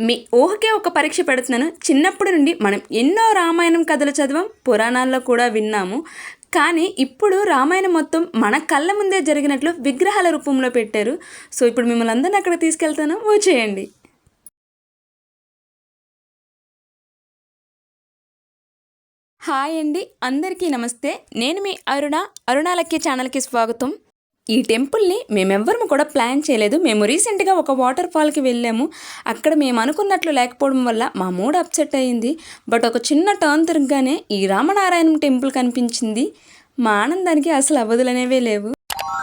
మీ ఊహకే ఒక పరీక్ష పెడుతున్నాను. చిన్నప్పటి నుండి మనం ఎన్నో రామాయణం కథలు చదివాం, పురాణాల్లో కూడా విన్నాము. కానీ ఇప్పుడు రామాయణం మొత్తం మన కళ్ళ ముందే జరిగినట్లు విగ్రహాల రూపంలో పెట్టారు. సో ఇప్పుడు మిమ్మల్ని అందరిని అక్కడ తీసుకెళ్తాను, వచ్చేయండి. హాయ్ అండి, అందరికీ నమస్తే. నేను మీ అరుణాలక్కి ఛానల్కి స్వాగతం. ఈ టెంపుల్ని మేమెవ్వరము కూడా ప్లాన్ చేయలేదు. మేము రీసెంట్గా ఒక వాటర్ ఫాల్కి వెళ్ళాము. అక్కడ మేము అనుకున్నట్లు లేకపోవడం వల్ల మా మూడ్ అప్సెట్ అయ్యింది. బట్ ఒక చిన్న టర్న్ తిరగగానే ఈ రామనారాయణం టెంపుల్ కనిపించింది. మా ఆనందానికి అసలు అవధులనేవే లేవు.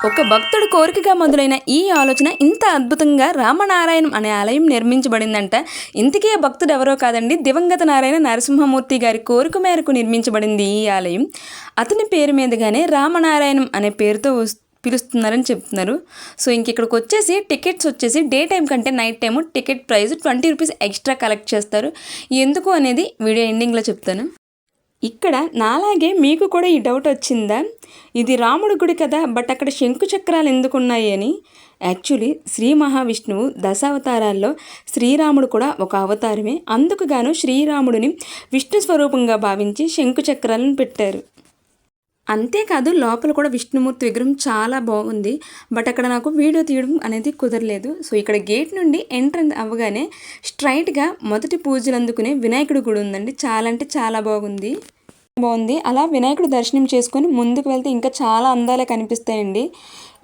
ఒక భక్తుడు కోరికగా మొదలైన ఈ ఆలోచన ఇంత అద్భుతంగా రామనారాయణం అనే ఆలయం నిర్మించబడిందంట. ఇంతకీ ఆ భక్తుడు ఎవరో కాదండి, దివంగత నారాయణ నరసింహమూర్తి గారి కోరిక మేరకు నిర్మించబడింది ఈ ఆలయం. అతని పేరు మీదుగానే రామనారాయణం అనే పేరుతో పిలుస్తున్నారని చెప్తున్నారు. సో ఇక్కడికి వచ్చేసి టికెట్స్ వచ్చేసి డే టైం కంటే night time ticket price 20 rupees extra collect చేస్తారు. ఎందుకు అనేది వీడియో ఎండింగ్లో చెప్తాను. ఇక్కడ నాలాగే మీకు కూడా ఈ డౌట్ వచ్చిందా, ఇది రాముడి గుడి కదా, బట్ అక్కడ శంకు చక్రాలు ఎందుకు ఉన్నాయి అని? యాక్చువల్లీ శ్రీ మహావిష్ణువు దశావతారాల్లో శ్రీరాముడు కూడా ఒక అవతారమే. అందుకు గాను శ్రీరాముడిని విష్ణు స్వరూపంగా భావించి శంకు చక్రాలను పెట్టారు. అంతేకాదు లోపల కూడా విష్ణుమూర్తి విగ్రహం చాలా బాగుంది. బట్ అక్కడ నాకు వీడియో తీయడం అనేది కుదరలేదు. సో ఇక్కడ గేట్ నుండి ఎంట్రన్స్ అవ్వగానే స్ట్రైట్గా మొదటి పూజలు అందుకునే వినాయకుడి గుడి ఉందండి. చాలా అంటే చాలా బాగుంది. అలా వినాయకుడు దర్శనం చేసుకొని ముందుకు వెళ్తే ఇంకా చాలా అందాలే కనిపిస్తాయండి.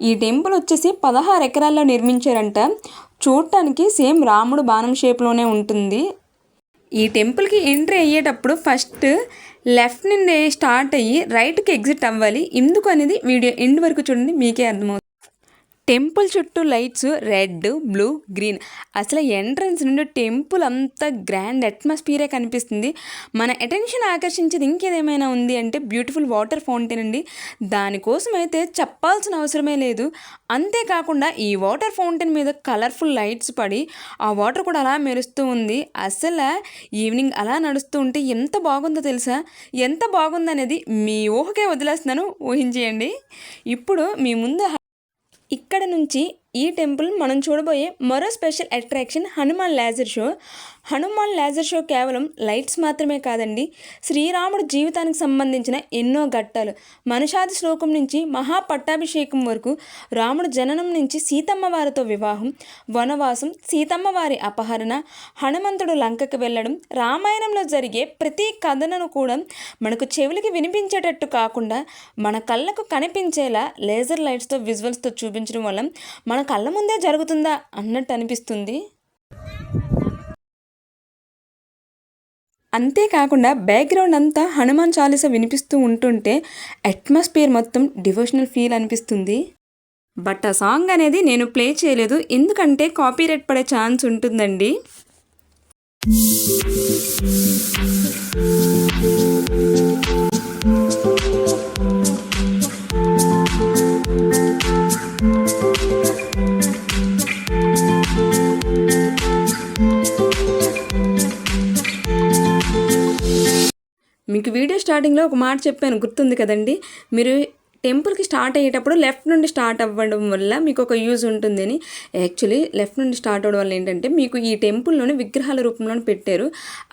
ఈ టెంపుల్ వచ్చేసి 16 ఎకరాల్లో నిర్మించారంట. చూడటానికి సేమ్ రాముడు బాణం షేప్లోనే ఉంటుంది. ఈ టెంపుల్కి ఎంట్రీ అయ్యేటప్పుడు ఫస్ట్ లెఫ్ట్ నుండి స్టార్ట్ అయ్యి రైట్కి ఎగ్జిట్ అవ్వాలి. ఎందుకు అనేది వీడియో ఎండ్ వరకు చూడండి, మీకే అర్థమవుతుంది. టెంపుల్ చుట్టూ లైట్స్ రెడ్, బ్లూ, గ్రీన్. అసలు ఎంట్రన్స్ నుండి టెంపుల్ అంతా గ్రాండ్ అట్మాస్ఫియరే కనిపిస్తుంది. మన అటెన్షన్ ఆకర్షించేది ఇంకేదేమైనా ఉంది అంటే బ్యూటిఫుల్ వాటర్ ఫౌంటైన్ అండి. దానికోసం అయితే చెప్పాల్సిన అవసరమే లేదు. అంతేకాకుండా ఈ వాటర్ ఫౌంటైన్ మీద కలర్ఫుల్ లైట్స్ పడి ఆ వాటర్ కూడా అలా మెరుస్తూ ఉంది. అసలు ఈవినింగ్ అలా నడుస్తూ ఉంటే ఎంత బాగుందో తెలుసా? ఎంత బాగుందనేది మీ ఊహకే వదిలేస్తున్నాను, ఊహించేయండి. ఇప్పుడు మీ ముందు ఇక్కడ నుంచి ఈ టెంపుల్ మనం చూడబోయే మరో special attraction Hanuman laser show. Hanuman laser show కేవలం లైట్స్ మాత్రమే కాదండి, శ్రీరాముడు జీవితానికి సంబంధించిన ఎన్నో ఘట్టాలు, మనుషాది శ్లోకం నుంచి మహాపట్టాభిషేకం వరకు, రాముడు జననం నుంచి సీతమ్మ వారితో వివాహం, వనవాసం, సీతమ్మ వారి అపహరణ, హనుమంతుడు లంకకు వెళ్ళడం, రామాయణంలో జరిగే ప్రతి కథను కూడా మనకు చెవులకి వినిపించేటట్టు కాకుండా మన కళ్ళకు కనిపించేలా లేజర్ లైట్స్తో విజువల్స్తో చూపించడం వల్ల మన కళ్ళ ముందే జరుగుతుందా అన్నట్టు అనిపిస్తుంది. అంతేకాకుండా బ్యాక్గ్రౌండ్ అంతా హనుమాన్ చాలీసా వినిపిస్తూ ఉంటుంటే అట్మాస్ఫియర్ మొత్తం డివోషనల్ ఫీల్ అనిపిస్తుంది. బట్ ఆ సాంగ్ అనేది నేను ప్లే చేయలేదు, ఎందుకంటే కాపీరైట్ పడే ఛాన్స్ ఉంటుందండి. మీకు వీడియో స్టార్టింగ్లో ఒక మాట చెప్పాను, గుర్తుంది కదండి. మీరు టెంపుల్కి స్టార్ట్ అయ్యేటప్పుడు లెఫ్ట్ నుండి స్టార్ట్ అవ్వడం వల్ల మీకు ఒక యూజ్ ఉంటుందని. యాక్చువల్లీ లెఫ్ట్ నుండి స్టార్ట్ అవ్వడం వల్ల ఏంటంటే మీకు ఈ టెంపుల్లోనే విగ్రహాల రూపంలో పెట్టారు.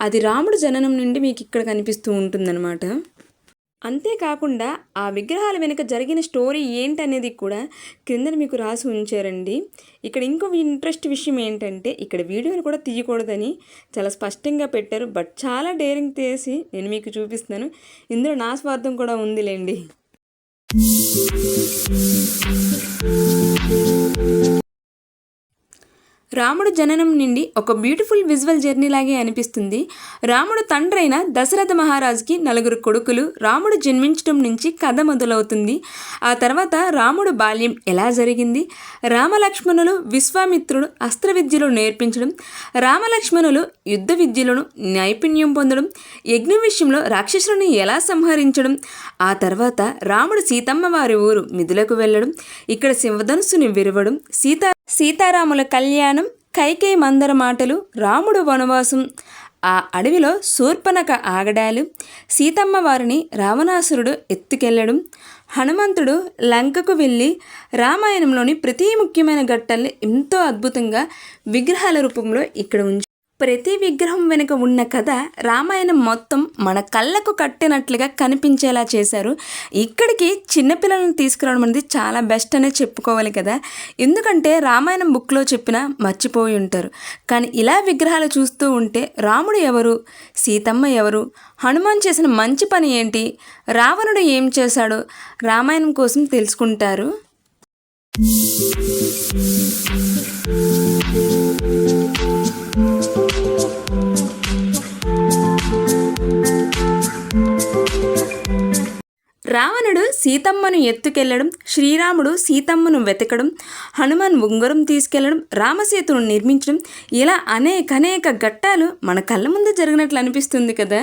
అది రాముడు జననం నుండి మీకు ఇక్కడ కనిపిస్తూ ఉంటుందన్నమాట. అంతేకాకుండా ఆ విగ్రహాల వెనుక జరిగిన స్టోరీ ఏంటనేది కూడా క్రింద మీకు రాసి ఉంచారండి. ఇక్కడ ఇంకో ఇంట్రెస్ట్ విషయం ఏంటంటే ఇక్కడ వీడియోలు కూడా తీయకూడదని చాలా స్పష్టంగా పెట్టారు. బట్ చాలా డేరింగ్ చేసి నేను మీకు చూపిస్తున్నాను. ఇందులో నా స్వార్థం కూడా ఉందిలేండి. రాముడు జననం నుండి ఒక బ్యూటిఫుల్ విజువల్ జర్నీ లాగే అనిపిస్తుంది. రాముడు తండ్రైన దశరథ మహారాజుకి 4 కొడుకులు. రాముడు జన్మించడం నుంచి కథ మొదలవుతుంది. ఆ తర్వాత రాముడు బాల్యం ఎలా జరిగింది, రామలక్ష్మణులు విశ్వామిత్రుడు అస్త్ర విద్యలు నేర్పించడం, రామలక్ష్మణులు యుద్ధ విద్యలను నైపుణ్యం పొందడం, యజ్ఞ విషయంలో రాక్షసులను ఎలా సంహరించడం, ఆ తర్వాత రాముడు సీతమ్మ వారి ఊరు మిథులకు వెళ్ళడం, ఇక్కడ సింహధనుస్సుని విరవడం, సీతారాముల కళ్యాణం, కైకేయి మందర మాటలు, రాముడు వనవాసం, ఆ అడవిలో శూర్పణఖ ఆగడాలు, సీతమ్మ వారిని రావణాసురుడు ఎత్తుకెళ్లడం, హనుమంతుడు లంకకు వెళ్ళి రామాయణంలోని ప్రతి ముఖ్యమైన ఘట్టాల్ని ఎంతో అద్భుతంగా విగ్రహాల రూపంలో ఇక్కడ ప్రతి విగ్రహం వెనుక ఉన్న కథ రామాయణం మొత్తం మన కళ్ళకు కట్టినట్లుగా కనిపించేలా చేశారు. ఇక్కడికి చిన్నపిల్లలను తీసుకురావడం అనేది చాలా బెస్ట్ అనే చెప్పుకోవాలి కదా. ఎందుకంటే రామాయణం బుక్లో చెప్పిన మర్చిపోయి ఉంటారు. కానీ ఇలా విగ్రహాలు చూస్తూ ఉంటే రాముడు ఎవరు, సీతమ్మ ఎవరు, హనుమాన్ చేసిన మంచి పని ఏంటి, రావణుడు ఏం చేశాడు రామాయణం కోసం తెలుసుకుంటారు. రావణుడు సీతమ్మను ఎత్తుకెళ్లడం, శ్రీరాముడు సీతమ్మను వెతకడం, హనుమాన్ ఉంగరం తీసుకెళ్లడం, రామసేతును నిర్మించడం, ఇలా అనేక ఘట్టాలు మన కళ్ళ ముందు జరిగినట్లు అనిపిస్తుంది కదా.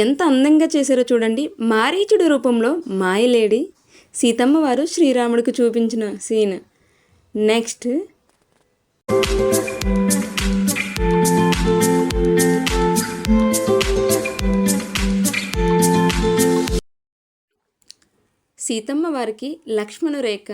ఎంత అందంగా చేశారో చూడండి. మారీచుడి రూపంలో మాయలేడి సీతమ్మ వారు శ్రీరాముడికి చూపించిన సీన్. నెక్స్ట్ సీతమ్మ వారికి లక్ష్మణ రేఖ.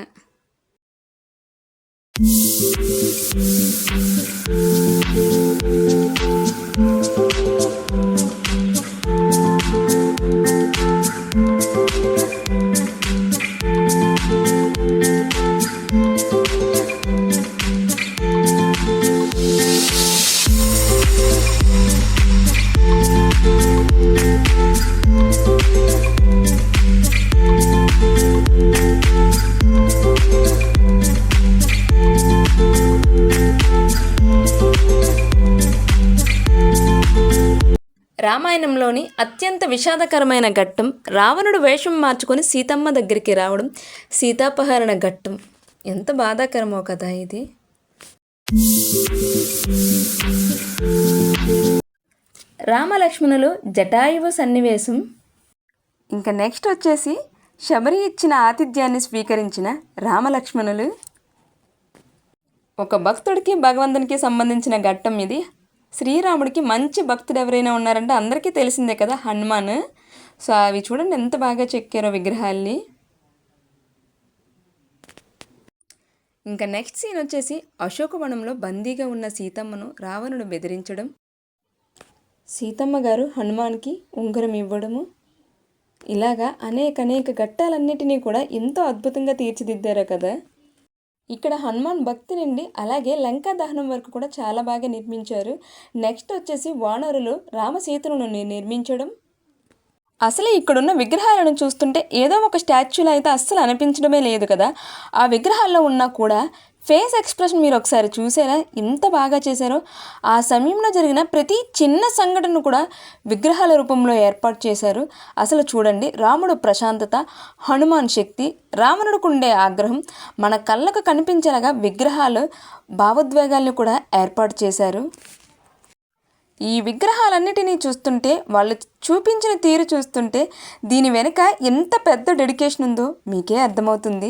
రామాయణంలోని అత్యంత విషాదకరమైన ఘట్టం రావణుడు వేషం మార్చుకొని సీతమ్మ దగ్గరికి రావడం, సీతాపహరణ ఘట్టం. ఎంత బాధాకరమో కదా ఇది. రామలక్ష్మణులు జటాయువు సన్నివేశం. ఇంకా నెక్స్ట్ వచ్చేసి శబరి ఇచ్చిన ఆతిథ్యాన్ని స్వీకరించిన రామలక్ష్మణులు. ఒక భక్తుడికి భగవంతునికి సంబంధించిన ఘట్టం ఇది. శ్రీరాముడికి మంచి భక్తుడు ఎవరైనా ఉన్నారంటే అందరికీ తెలిసిందే కదా, హనుమాన్. సో అవి చూడండి ఎంత బాగా చెక్కారో విగ్రహాల్ని. ఇంకా నెక్స్ట్ సీన్ వచ్చేసి అశోకవనంలో బందీగా ఉన్న సీతమ్మను రావణుడు బెదిరించడం, సీతమ్మ గారు హనుమాన్కి ఉంగరం ఇవ్వడము, ఇలాగా అనేక ఘట్టాలన్నిటినీ కూడా ఎంతో అద్భుతంగా తీర్చిదిద్దారు కదా. ఇక్కడ హనుమాన్ భక్తి నుండి అలాగే లంకా దహనం వరకు కూడా చాలా బాగా నిర్మించారు. నెక్స్ట్ వచ్చేసి వానరులు రామసేతులను నిర్మించడం. అసలు ఇక్కడున్న విగ్రహాలను చూస్తుంటే ఏదో ఒక స్టాచ్యూలో అయితే అస్సలు అనిపించడమే లేదు కదా. ఆ విగ్రహాల్లో ఉన్నా కూడా ఫేస్ ఎక్స్ప్రెషన్ మీరు ఒకసారి చూసారా ఎంత బాగా చేశారో. ఆ సమయంలో జరిగిన ప్రతి చిన్న సంఘటన కూడా విగ్రహాల రూపంలో ఏర్పాటు చేశారు. అసలు చూడండి, రాముడు ప్రశాంతత, హనుమాన్ శక్తి, రావణుడికి ఉండే ఆగ్రహం మన కళ్ళకు కనిపించేలాగా విగ్రహాలు భావోద్వేగాలను కూడా ఏర్పాటు చేశారు. ఈ విగ్రహాలన్నిటినీ చూస్తుంటే, వాళ్ళు చూపించిన తీరు చూస్తుంటే దీని వెనుక ఎంత పెద్ద డెడికేషన్ ఉందో మీకే అర్థమవుతుంది.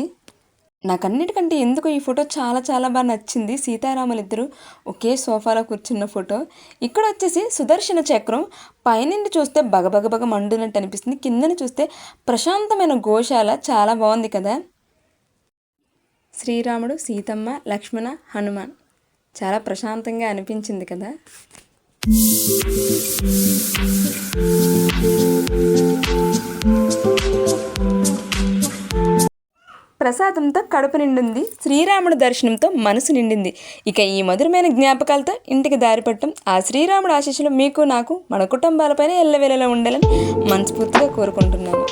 నాకన్నిటికంటే ఎందుకు ఈ ఫోటో చాలా బాగా నచ్చింది. సీతారాములిద్దరూ ఒకే సోఫాలో కూర్చున్న ఫోటో. ఇక్కడ వచ్చేసి సుదర్శన చక్రం పైనుండి చూస్తే బగబగ మండునట్టు అనిపిస్తుంది, కిందని చూస్తే ప్రశాంతమైన గోశాల. చాలా బాగుంది కదా. శ్రీరాముడు, సీతమ్మ, లక్ష్మణ, హనుమాన్ చాలా ప్రశాంతంగా అనిపించింది కదా. ప్రసాదంతో కడుపు నిండింది, శ్రీరాముడి దర్శనంతో మనసు నిండింది. ఇక ఈ మధురమైన జ్ఞాపకాలతో ఇంటికి దారిపట్టం. ఆ శ్రీరాముడు ఆశీస్సులు మీకు, నాకు, మన కుటుంబాలపైన ఎల్లవేళలా ఉండాలని మనస్ఫూర్తిగా కోరుకుంటున్నాను.